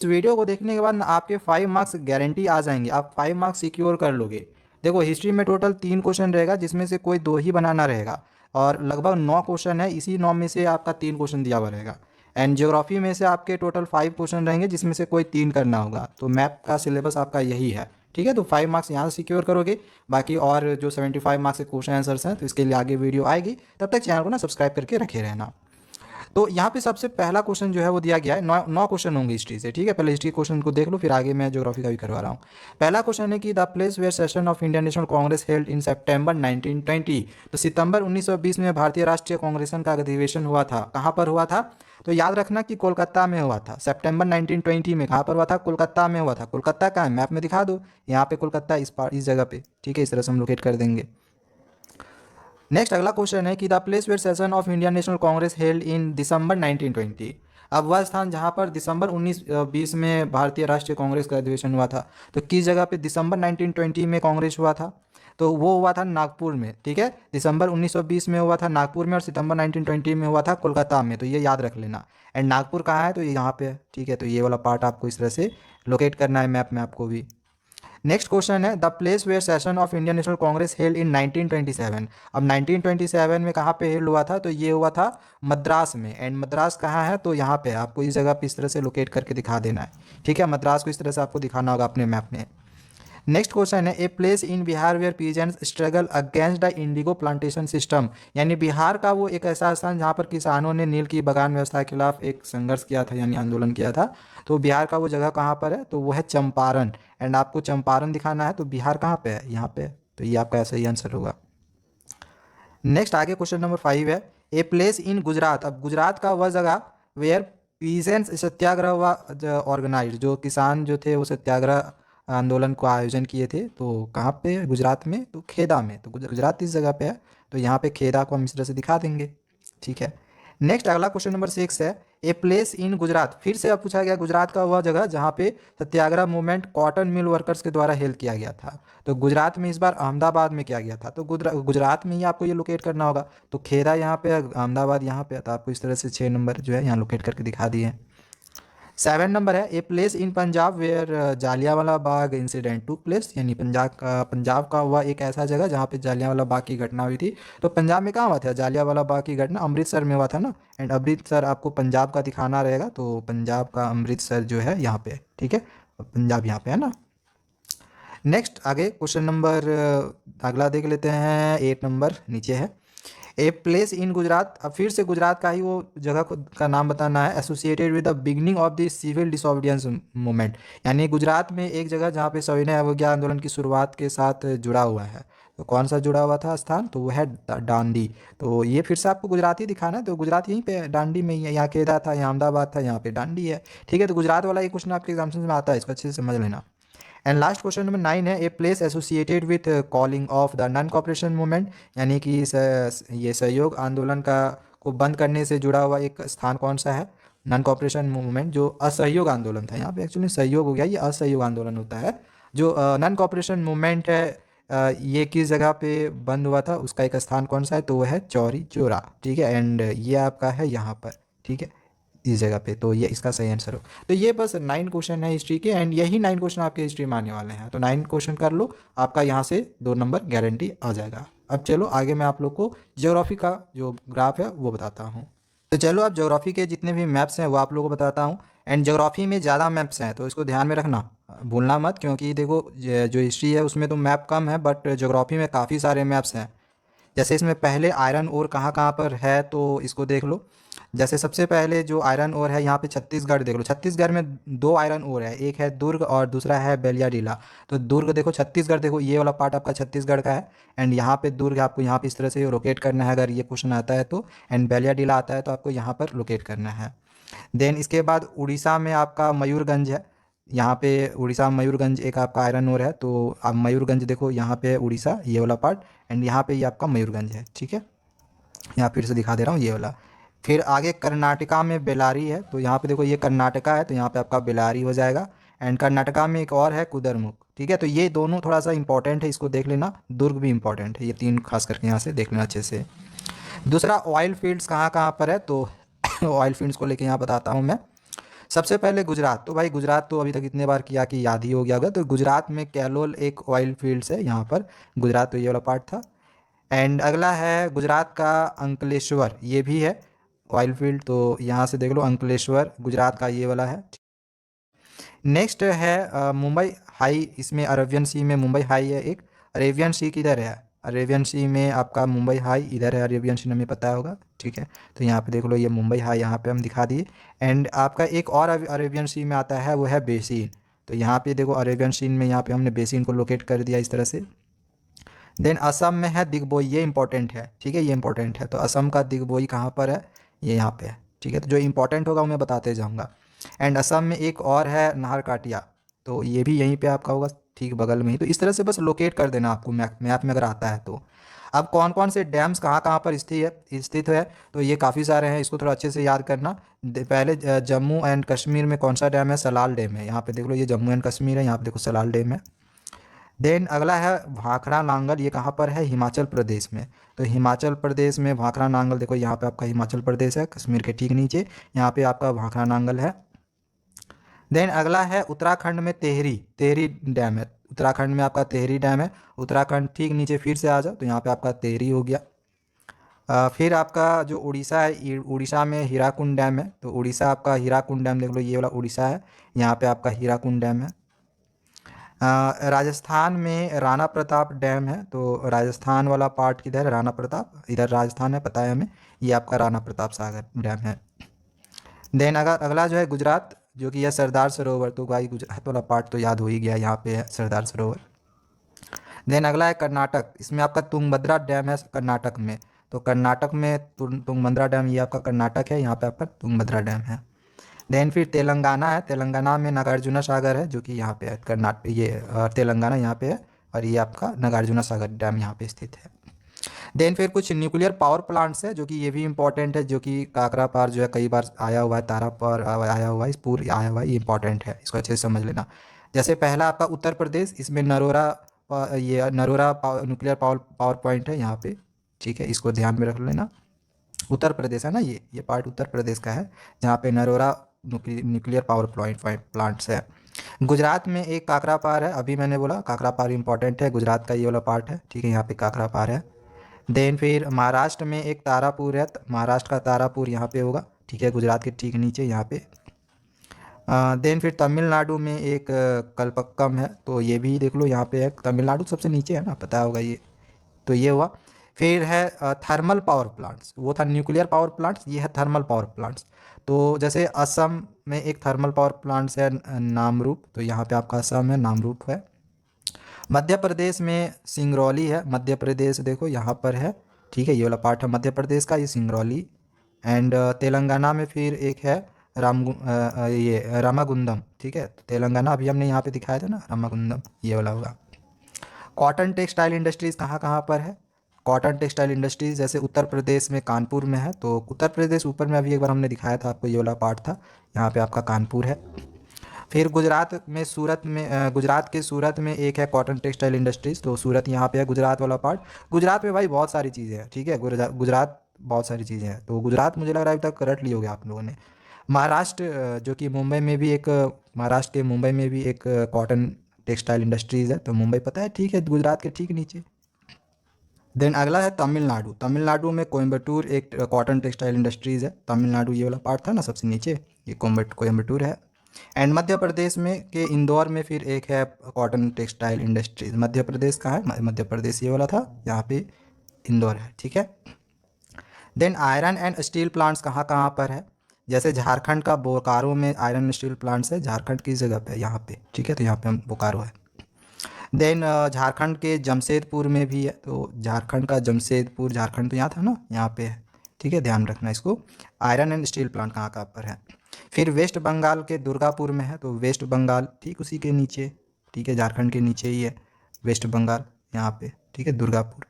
इस वीडियो को देखने के बाद ना आपके 5 मार्क्स गारंटी आ जाएंगे, आप 5 मार्क्स सिक्योर कर लोगे। देखो हिस्ट्री में टोटल 3 क्वेश्चन रहेगा जिसमें से कोई 2 ही बनाना रहेगा, और लगभग 9 क्वेश्चन है, इसी 9 में से आपका 3 क्वेश्चन दिया हुआ रहेगा। एंड ज्योग्राफी में से आपके टोटल 5 क्वेश्चन रहेंगे जिसमें से कोई 3 करना होगा। तो मैप का सिलेबस आपका यही है, ठीक है। तो 5 मार्क्स यहाँ से सिक्योर करोगे। बाकी और जो 75 मार्क्स के क्वेश्चन आंसर्स हैं तो इसके लिए आगे वीडियो आएगी, तब तक चैनल को ना सब्सक्राइब करके रखे रहना। तो यहाँ पे सबसे पहला क्वेश्चन जो है वो दिया गया है, 9 क्वेश्चन होंगे हिस्ट्री से, ठीक है। पहले हिस्ट्री क्वेश्चन को देख लो, फिर आगे मैं ज्योग्राफी का भी करवा रहा हूँ। पहला क्वेश्चन है कि the place where session of Indian National Congress held in September 1920। तो सितंबर 1920 में भारतीय राष्ट्रीय कांग्रेस का अधिवेशन हुआ था, कहाँ पर हुआ था? तो याद रखना कि कोलकाता में हुआ था। सितंबर 1920 में कहाँ पर हुआ था? कोलकाता में हुआ था। कोलकाता कहाँ है? मैप में दिखा दो, यहाँ पे कोलकाता इस जगह पे, ठीक है। इस तरह से हम लोकेट कर देंगे। नेक्स्ट अगला क्वेश्चन है कि the place where session of Indian National Congress held in December 1920। अब वह स्थान जहां पर दिसंबर 1920 में भारतीय राष्ट्रीय कांग्रेस का अधिवेशन हुआ था, तो किस जगह पे दिसंबर 1920 में कांग्रेस हुआ था? तो वो हुआ था नागपुर में, ठीक है। दिसंबर 1920 में हुआ था नागपुर में, और सितंबर 1920 में हुआ था कोलकाता में। तो ये याद रख लेना। एंड नागपुर कहाँ है? तो ये यहाँ पे है, ठीक है। तो ये वाला पार्ट आपको इस तरह से लोकेट करना है मैप में आपको भी। नेक्स्ट क्वेश्चन है the place where session of Indian National Congress held in 1927। अब 1927 में कहाँ पे हेल्ड हुआ था? तो ये हुआ था मद्रास में। एंड मद्रास कहाँ है? तो यहाँ पे आपको इस जगह पे इस तरह से लोकेट करके दिखा देना है, ठीक है। मद्रास को इस तरह से आपको दिखाना होगा अपने मैप में। नेक्स्ट क्वेश्चन है a place in Bihar where peasants struggle against the indigo plantation system. यानी बिहार का वो एक ऐसा स्थान जहाँ पर किसानों ने नील की बगान व्यवस्था के खिलाफ एक संघर्ष किया था, यानी आंदोलन किया था। तो बिहार का वो जगह कहाँ पर है? तो वो है चंपारण। एंड आपको चंपारण दिखाना है, तो बिहार कहाँ पे है? यहाँ पे। तो ये आपका ऐसा ही आंसर होगा। नेक्स्ट आगे क्वेश्चन नंबर 5 है ए प्लेस इन गुजरात। अब गुजरात का वह जगह वेयर पीजेंट्स सत्याग्रह व ऑर्गेनाइज, जो किसान जो थे वो सत्याग्रह आंदोलन को आयोजन किए थे। तो कहाँ पे? गुजरात में। तो खेदा में। तो गुजरात इस जगह पे है, तो यहाँ पे खेदा को हम इस तरह से दिखा देंगे, ठीक है। नेक्स्ट अगला क्वेश्चन नंबर 6 है ए प्लेस इन गुजरात। फिर से अब पूछा गया गुजरात का वह जगह जहाँ पे सत्याग्रह मूवमेंट कॉटन मिल वर्कर्स के द्वारा हेल्प किया गया था। तो गुजरात में इस बार अहमदाबाद में किया गया था। तो गुजरात में ही आपको ये लोकेट करना होगा। तो खेदा यहाँ पे है, अहमदाबाद यहाँ पे है। तो आपको इस तरह से 6 नंबर जो है यहाँ लोकेट करके दिखा दिए। 7 नंबर है a place in Punjab where Jallianwala Bagh incident to place. यानी पंजाब का हुआ एक ऐसा जगह जहाँ पे जालियांवाला बाग की घटना हुई थी। तो पंजाब में कहाँ हुआ था जालियांवाला बाग की घटना? अमृतसर में हुआ था ना। एंड अमृतसर आपको पंजाब का दिखाना रहेगा, तो पंजाब का अमृतसर जो है यहाँ पे, ठीक है। पंजाब यहाँ पे है ना। नेक्स्ट आगे क्वेश्चन नंबर अगला देख लेते हैं। 8 नंबर नीचे है ए प्लेस इन गुजरात। अब फिर से गुजरात का ही वो जगह का नाम बताना है associated with the beginning of the civil disobedience movement. यानी गुजरात में एक जगह जहाँ पे सविनय अवज्ञा आंदोलन की शुरुआत के साथ जुड़ा हुआ है। तो कौन सा जुड़ा हुआ था स्थान? तो वो है डांडी। तो ये फिर से आपको गुजरात ही दिखाना है। तो गुजरात यहीं पे डांडी में ही है। यहाँ केदा था, यहाँ अहमदाबाद था, यहाँ पे डांडी है, ठीक है। तो गुजरात वाला ये क्वेश्चन आपके एग्जाम्स में आता है, इसको अच्छे से समझ लेना। एंड लास्ट क्वेश्चन नंबर 9 है a place associated with calling of the non cooperation movement. यानी कि ये सहयोग आंदोलन का को बंद करने से जुड़ा हुआ एक स्थान कौन सा है? नॉन कॉपरेशन मूवमेंट, जो असहयोग आंदोलन था। यहाँ पे एक्चुअली सहयोग हो गया, ये असहयोग आंदोलन होता है। जो नॉन कॉपरेशन मूवमेंट है ये किस जगह पे बंद हुआ था, उसका एक स्थान कौन सा है? तो वह है चौरी चौरा, ठीक है। एंड ये आपका है यहाँ पर, ठीक है, इस जगह पे। तो ये इसका सही आंसर हो। तो ये बस 9 क्वेश्चन है हिस्ट्री के, एंड यही 9 क्वेश्चन आपके हिस्ट्री में आने वाले हैं। तो 9 क्वेश्चन कर लो, आपका यहाँ से 2 नंबर गारंटी आ जाएगा। अब चलो आगे मैं आप लोग को ज्योग्राफी का जो ग्राफ है वो बताता हूँ। तो चलो अब ज्योग्राफी के जितने भी मैप्स हैं वो आप लोगों को बताता हूँ। एंड ज्योग्राफी में ज़्यादा मैप्स हैं तो इसको ध्यान में रखना, भूलना मत। क्योंकि देखो जो हिस्ट्री है उसमें तो मैप कम है, बट ज्योग्राफी में काफ़ी सारे मैप्स हैं। जैसे इसमें पहले आयरन ओर कहाँ कहाँ पर है तो इसको देख लो। जैसे सबसे पहले जो आयरन ओर है यहाँ पे छत्तीसगढ़ देख लो। छत्तीसगढ़ में 2 आयरन ओर है, एक है दुर्ग और दूसरा है बेलियाडीला। तो दुर्ग देखो, छत्तीसगढ़ देखो, ये वाला पार्ट आपका छत्तीसगढ़ का है। एंड यहाँ पे दुर्ग आपको यहाँ पे इस तरह से लोकेट करना है अगर ये क्वेश्चन आता है तो। एंड बेलियाडीला आता है तो आपको यहाँ पर लोकेट करना है। देन इसके बाद उड़ीसा में आपका मयूरगंज है। यहाँ पे उड़ीसा मयूरगंज एक आपका आयरन ओर है। तो आप मयूरगंज देखो, यहाँ पे है उड़ीसा, ये वाला पार्ट। एंड यहाँ पे ये आपका मयूरगंज है, ठीक है। यहाँ फिर से दिखा दे रहा हूँ, ये वाला। फिर आगे कर्नाटका में बेलारी है। तो यहाँ पे देखो ये कर्नाटका है, तो यहाँ पे आपका बेलारी हो जाएगा। एंड कर्नाटका में एक और है कुदरमुख, ठीक है। तो ये दोनों थोड़ा सा इंपॉर्टेंट है, इसको देख लेना। दुर्ग भी इंपॉर्टेंट है, ये 3 खास करके यहाँ से देख लेना अच्छे से। दूसरा ऑयल फील्ड्स कहाँ कहाँ पर है, तो ऑयल फील्ड्स को लेके यहाँ बताता हूँ मैं। सबसे पहले गुजरात, तो भाई गुजरात तो अभी तक इतने बार किया कि याद ही हो गया होगा। तो गुजरात में कैलोल एक ऑयल फील्ड्स है यहाँ पर, गुजरात, तो ये वाला पार्ट था। एंड अगला है गुजरात का अंकलेश्वर, ये भी है ऑयल फील्ड, तो यहाँ से देख लो अंकलेश्वर गुजरात का ये वाला है। नेक्स्ट है मुंबई हाई, इसमें अरेबियन सी में मुंबई हाई है एक। अरेबियन सी किधर है? अरेबियन सी में आपका मुंबई हाई इधर है, अरेबियन सी हमें पता होगा, ठीक है। तो यहाँ पे देख लो ये मुंबई हाई यहाँ पे हम दिखा दिए। एंड आपका एक और अरेबियन सी में आता है, वो है बेसिन। तो यहाँ पे देखो अरेबियन सी में यहाँ पे हमने बेसिन को लोकेट कर दिया इस तरह से। देन असम में है दिग्बोई, ये इंपॉर्टेंट है, ठीक है, ये इंपॉर्टेंट है। तो असम का दिग्बोई कहाँ पर है? ये यहाँ पे है, ठीक है। तो जो इंपॉर्टेंट होगा वो मैं बताते जाऊँगा। एंड असम में एक और है नाहरकाटिया, तो ये भी यहीं पे आपका होगा, ठीक बगल में ही। तो इस तरह से बस लोकेट कर देना आपको मैप में अगर आता है तो। अब कौन कौन से डैम्स कहाँ कहाँ पर स्थित है, तो ये काफ़ी सारे हैं, इसको थोड़ा अच्छे से याद करना। पहले जम्मू एंड कश्मीर में कौन सा डैम है? सलाल डैम है, यहाँ पे देख लो, ये जम्मू एंड कश्मीर है, यहाँ पे देखो सलाल डैम है। देन अगला है भाखड़ा नांगल, ये कहाँ पर है? हिमाचल प्रदेश में। तो हिमाचल प्रदेश में भाखड़ा नांगल, देखो यहाँ पे आपका हिमाचल प्रदेश है, कश्मीर के ठीक नीचे यहाँ पे आपका भाखड़ा नांगल है। देन अगला है उत्तराखंड में टेहरी, टेहरी डैम है, उत्तराखंड में आपका टेहरी डैम है। उत्तराखंड ठीक नीचे फिर से आ जाओ, तो यहाँ पे आपका टेहरी हो गया। फिर आपका जो उड़ीसा है, उड़ीसा में हीराकुंड डैम है। तो उड़ीसा आपका हीराकुंड डैम देख लो, ये वाला उड़ीसा है, यहाँ पे आपका हीराकुंड डैम है। राजस्थान में राणा प्रताप डैम है, तो राजस्थान वाला पार्ट किधर है? राणा प्रताप, इधर राजस्थान है, पता है हमें। ये आपका राणा प्रताप सागर डैम है। देन अगर अगला जो है गुजरात, जो कि है सरदार सरोवर, तो भाई गुजरात वाला पार्ट तो याद हो ही गया, यहाँ पे है सरदार सरोवर। देन अगला है कर्नाटक, इसमें आपका तुंगभद्रा डैम है कर्नाटक में। तो कर्नाटक में तुंगभद्रा डैम, ये आपका कर्नाटक है, यहाँ पे आपका तुंगभद्रा डैम है। देन फिर तेलंगाना है, तेलंगाना में नागार्जुना सागर है, जो कि यहाँ पे है कर्नाटक, ये तेलंगाना यहाँ पे है, और ये आपका नागार्जुना सागर डैम यहाँ पे स्थित है। देन फिर कुछ न्यूक्लियर पावर प्लांट्स है, जो कि ये भी इंपॉर्टेंट है, जो कि काकरा पार जो है कई बार आया हुआ है, तारा पार आया हुआ है, इस पूरी आया हुआ है, ये इंपॉर्टेंट है, इसको अच्छे से समझ लेना। जैसे पहला आपका उत्तर प्रदेश, इसमें नरोरा, ये नरोरा न्यूक्लियर पावर पॉइंट है यहाँ पे, ठीक है, इसको ध्यान में रख लेना। उत्तर प्रदेश है ना, ये पार्ट उत्तर प्रदेश का है, जहाँ पे नरोरा न्यूक्लियर पावर प्लांट्स है। गुजरात में एक काकरा पार है, अभी मैंने बोला काकरा पार इंपॉर्टेंट है, गुजरात का ये वाला पार्ट है, ठीक है, यहाँ पे काकरा पार है। देन फिर महाराष्ट्र में एक तारापुर है, महाराष्ट्र का तारापुर यहाँ पे होगा, ठीक है, गुजरात के ठीक नीचे यहाँ पे। देन फिर तमिलनाडु में एक कलपक्कम है, तो ये भी देख लो, यहाँ पे है, तमिलनाडु सबसे नीचे है ना, पता होगा ये। तो ये हुआ। फिर है थर्मल पावर प्लांट्स, वो था न्यूक्लियर पावर प्लांट्स, ये है थर्मल पावर प्लांट्स। तो जैसे असम में एक थर्मल पावर प्लांट्स है नामरूप, तो यहाँ पे आपका असम है, नामरूप है। मध्य प्रदेश में सिंगरौली है, मध्य प्रदेश देखो यहाँ पर है, ठीक है, ये वाला पार्ट है मध्य प्रदेश का, ये सिंगरौली। एंड तेलंगाना में फिर एक है ये रामागुंडम, ठीक है, तो तेलंगाना अभी हमने यहाँ पे दिखाया था ना, रामागुंडम, ये वाला होगा। कॉटन टेक्सटाइल इंडस्ट्रीज़ कहाँ कहाँ पर है? कॉटन टेक्सटाइल इंडस्ट्रीज़ जैसे उत्तर प्रदेश में कानपुर में है, तो उत्तर प्रदेश ऊपर में अभी एक बार हमने दिखाया था आपको, ये वाला पार्ट था, यहाँ पे आपका कानपुर है। फिर गुजरात में सूरत में गुजरात के सूरत में एक है कॉटन टेक्सटाइल इंडस्ट्रीज़, तो सूरत यहाँ पे है, गुजरात वाला पार्ट। गुजरात में भाई बहुत सारी चीज़ें हैं, ठीक है, गुजरात बहुत सारी चीज़ें हैं, तो गुजरात मुझे लग रहा है अभी तक रट लिए होगे आप लोगों ने। महाराष्ट्र जो कि मुंबई में भी एक, महाराष्ट्र के मुंबई में भी एक कॉटन टेक्सटाइल इंडस्ट्रीज़ है, तो मुंबई पता है, ठीक है, गुजरात के ठीक नीचे। देन अगला है तमिलनाडु, तमिलनाडु में कोयम्बटूर एक कॉटन टेक्सटाइल इंडस्ट्रीज़ है, तमिलनाडु ये वाला पार्ट था ना सबसे नीचे, ये कोयम्बटूर है। एंड मध्य प्रदेश में के इंदौर में फिर एक है cotton textile industries, Madhya Pradesh का है, मध्य प्रदेश ये वाला था, यहाँ पे इंदौर है, ठीक है। Then iron and steel plants कहाँ कहाँ पर है? जैसे झारखंड का बोकारो में आयरन स्टील प्लांट्स है, झारखंड की जगह पे यहाँ पे, ठीक है, तो यहाँ पे हम बोकारो है। देन झारखंड के जमशेदपुर में भी है, तो झारखंड का जमशेदपुर, झारखंड तो यहाँ था ना, यहाँ पे है, ठीक है, ध्यान रखना इसको। आयरन एंड स्टील प्लांट कहाँ कहाँ पर है? फिर वेस्ट बंगाल के दुर्गापुर में है, तो वेस्ट बंगाल ठीक उसी के नीचे, ठीक है, झारखंड के नीचे ही है वेस्ट बंगाल, यहाँ पे, ठीक है, दुर्गापुर।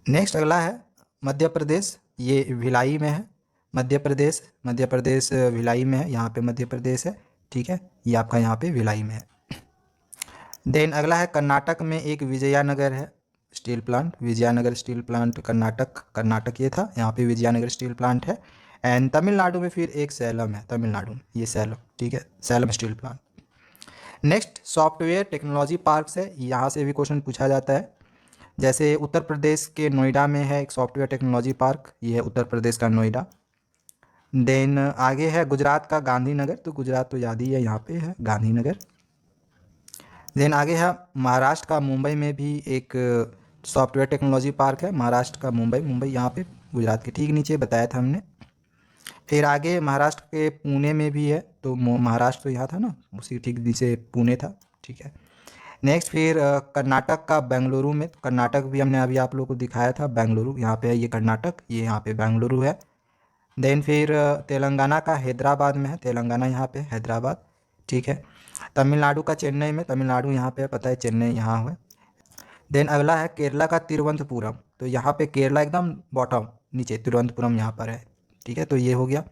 नेक्स्ट अगला है मध्य प्रदेश, ये भिलाई में है, मध्य प्रदेश भिलाई में है, यहाँ पे मध्य प्रदेश है, ठीक है, ये आपका यहाँ पे भिलाई में है। देन अगला है कर्नाटक में एक विजयनगर है steel plant, Vijayanagar steel plant Karnataka ये था, यहाँ पे विजयनगर स्टील प्लांट है। एंड तमिलनाडु में फिर एक सैलम है, तमिलनाडु में ये सैलम, ठीक है, slam steel plant. Next software technology parks है, यहाँ से भी क्वेश्चन पूछा जाता है। जैसे उत्तर प्रदेश के नोएडा में है एक सॉफ्टवेयर टेक्नोलॉजी पार्क, ये है उत्तर प्रदेश का नोएडा। देन आगे है गुजरात का गांधीनगर, तो गुजरात तो याद ही है, यहाँ पे है गांधीनगर। देन आगे है महाराष्ट्र का मुंबई में भी एक सॉफ्टवेयर टेक्नोलॉजी पार्क है, महाराष्ट्र का मुंबई, मुंबई यहाँ पे गुजरात के ठीक नीचे बताया था हमने। फिर आगे महाराष्ट्र के पुणे में भी है, तो महाराष्ट्र तो यहाँ था ना, उसी ठीक नीचे पुणे था, ठीक है। नेक्स्ट फिर कर्नाटक का बेंगलुरु में, कर्नाटक भी हमने अभी आप लोगों को दिखाया था, बेंगलुरु यहाँ पे है, ये कर्नाटक, ये यहाँ पे बेंगलुरु है। देन फिर तेलंगाना का हैदराबाद में है, तेलंगाना यहाँ पे हैदराबाद, ठीक है। तमिलनाडु का चेन्नई में, तमिलनाडु यहाँ पे पता है, चेन्नई यहाँ है। देन अगला है केरला का तिरुवनंतपुरम, तो यहाँ पे केरला एकदम बॉटम नीचे, तिरुवनंतपुरम यहाँ पर है, ठीक है, तो ये हो गया।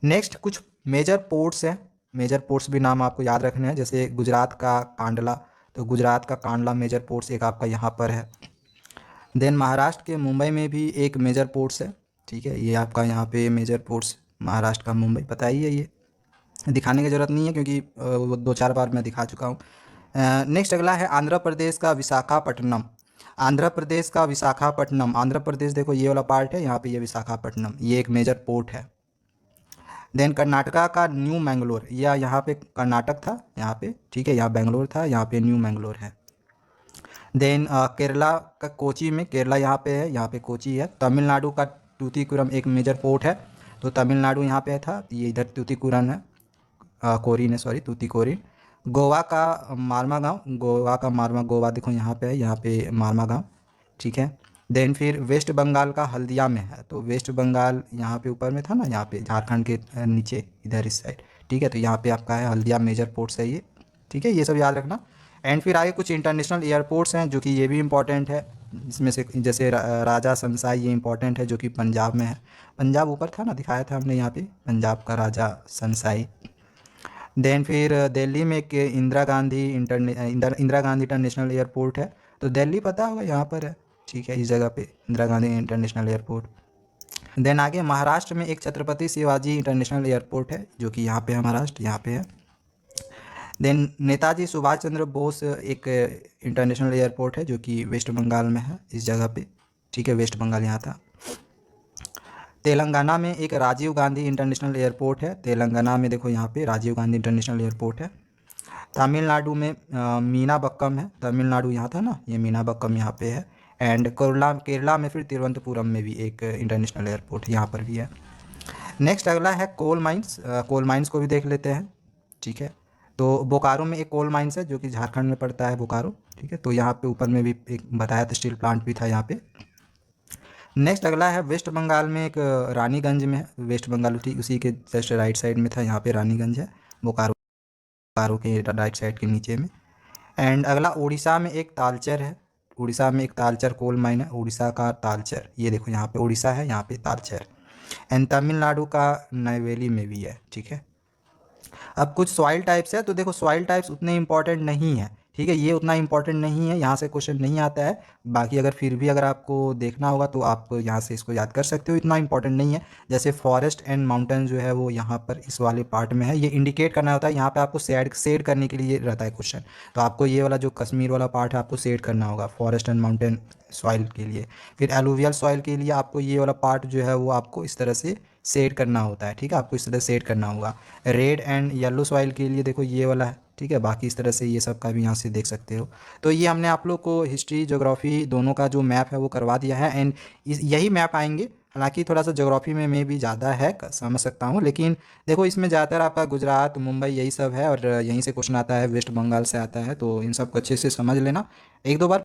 नेक्स्ट कुछ मेजर पोर्ट्स हैं, मेजर पोर्ट्स भी नाम आपको याद रखने हैं, जैसे गुजरात का कांडला, तो गुजरात का कांडला मेजर पोर्ट्स एक आपका यहाँ पर है। देन महाराष्ट्र के मुंबई में भी एक मेजर पोर्ट्स है, ठीक है, ये आपका यहाँ पे मेजर पोर्ट्स महाराष्ट्र का मुंबई, पता ही है, ये दिखाने की ज़रूरत नहीं है क्योंकि वो 2-4 बार मैं दिखा चुका हूँ। नेक्स्ट अगला है आंध्र प्रदेश का विशाखापट्टनम, आंध्र प्रदेश का विशाखापट्टनम, आंध्र प्रदेश देखो ये वाला पार्ट है, यहाँ पे ये विशाखापट्टनम, ये एक मेजर पोर्ट है। देन कर्नाटका का न्यू मैंगलोर, या यहाँ पे कर्नाटक था यहाँ पे, ठीक है, यहाँ बेंगलोर था, यहाँ पे न्यू मैंगलोर है। देन केरला का कोची में, केरला यहाँ पे है, यहाँ पे कोची है। तमिलनाडु का तूतीकुरम एक मेजर पोर्ट है, तो तमिलनाडु यहाँ पे था, ये इधर तूतीकुरम है, कोरिन है, सॉरी तूतीकोरिन। गोवा का मारमा गाँव, गोवा का मारमा, गोवा देखो यहाँ पे है, यहाँ पे मारमा गाँव, ठीक है। देन फिर वेस्ट बंगाल का हल्दिया में है, तो वेस्ट बंगाल यहाँ पे ऊपर में था ना, यहाँ पे झारखंड के नीचे इधर इस साइड, ठीक है, तो यहाँ पे आपका है हल्दिया मेजर पोर्ट्स है ये, ठीक है, ये सब याद रखना। एंड फिर आगे कुछ इंटरनेशनल एयरपोर्ट्स हैं जो कि ये भी इम्पॉर्टेंट है, इसमें से जैसे राजा संसाई, ये इम्पॉर्टेंट है जो कि पंजाब में है, पंजाब ऊपर था ना, दिखाया था हमने यहाँ पे पंजाब का राजा संसाई। देन फिर दिल्ली में एक इंदिरा गांधी इंटरनेशनल एयरपोर्ट है, तो दिल्ली पता होगा यहाँ पर है, ठीक है, इस जगह पे Indira Gandhi international airport. Then आगे महाराष्ट्र में एक छत्रपति शिवाजी इंटरनेशनल एयरपोर्ट है जो कि यहाँ पे है, महाराष्ट्र यहाँ पे है। देन नेताजी सुभाष चंद्र बोस एक इंटरनेशनल एयरपोर्ट है जो कि वेस्ट बंगाल में है, इस जगह पे, ठीक है, वेस्ट बंगाल यहाँ था। तेलंगाना में एक राजीव गांधी इंटरनेशनल एयरपोर्ट है, तेलंगाना में देखो यहाँ पे राजीव गांधी इंटरनेशनल एयरपोर्ट है। तमिलनाडु में मीनाबक्कम है, तमिलनाडु यहाँ था ना, ये मीनाबक्कम यहाँ पे है। एंड केरला में फिर तिरुवनंतपुरम में भी एक इंटरनेशनल एयरपोर्ट यहाँ पर भी है। नेक्स्ट अगला है कोल माइंस, कोल माइंस को भी देख लेते हैं, ठीक है। तो बोकारो में एक कोल माइंस है जो कि झारखंड में पड़ता है, बोकारो, ठीक है, तो यहाँ पे ऊपर में भी एक बताया था स्टील प्लांट भी था यहाँ पे। नेक्स्ट अगला है वेस्ट बंगाल में एक रानीगंज में है, वेस्ट बंगाल ठीक उसी के जस्ट राइट साइड में था, यहाँ पे रानीगंज है, बोकारो के राइट साइड के नीचे में। एंड अगला उड़ीसा में एक तालचर है, उड़ीसा में एक तालचर कोल माइन है, उड़ीसा का तालचर, ये देखो यहाँ पे उड़ीसा है, यहाँ पे तालचर। एंड तमिलनाडु का नैवेली में भी है, ठीक है। अब कुछ सॉइल टाइप्स है, तो देखो सॉइल टाइप्स उतने इंपॉर्टेंट नहीं है, ठीक है, ये उतना इंपॉर्टेंट नहीं है, यहाँ से क्वेश्चन नहीं आता है। बाकी अगर फिर भी अगर आपको देखना होगा तो आप यहाँ से इसको याद कर सकते हो, इतना इंपॉर्टेंट नहीं है। जैसे फॉरेस्ट एंड माउंटेन जो है वो यहाँ पर इस वाले पार्ट में है, ये इंडिकेट करना होता है, यहाँ पे आपको शेड करने के लिए रहता है क्वेश्चन, तो आपको ये वाला जो कश्मीर वाला पार्ट है आपको शेड करना होगा फॉरेस्ट एंड माउंटेन सॉइल के लिए। फिर एलुवियल सॉइल के लिए आपको ये वाला पार्ट जो है वो आपको इस तरह से सेट करना होता है, ठीक है, आपको इस तरह सेट करना होगा। रेड एंड येलो सॉइल के लिए देखो ये वाला है, ठीक है, बाकी इस तरह से ये सब का भी यहाँ से देख सकते हो। तो ये हमने आप लोग को हिस्ट्री ज्योग्राफी दोनों का जो मैप है वो करवा दिया है। एंड यही मैप आएंगे, हालांकि थोड़ा सा ज्योग्राफी में भी ज़्यादा है, समझ सकता हूँ, लेकिन देखो इसमें ज़्यादातर आपका गुजरात मुंबई यही सब है, और यहीं से क्वेश्चन आता है, वेस्ट बंगाल से आता है, तो इन सब को अच्छे से समझ लेना। एक दो बार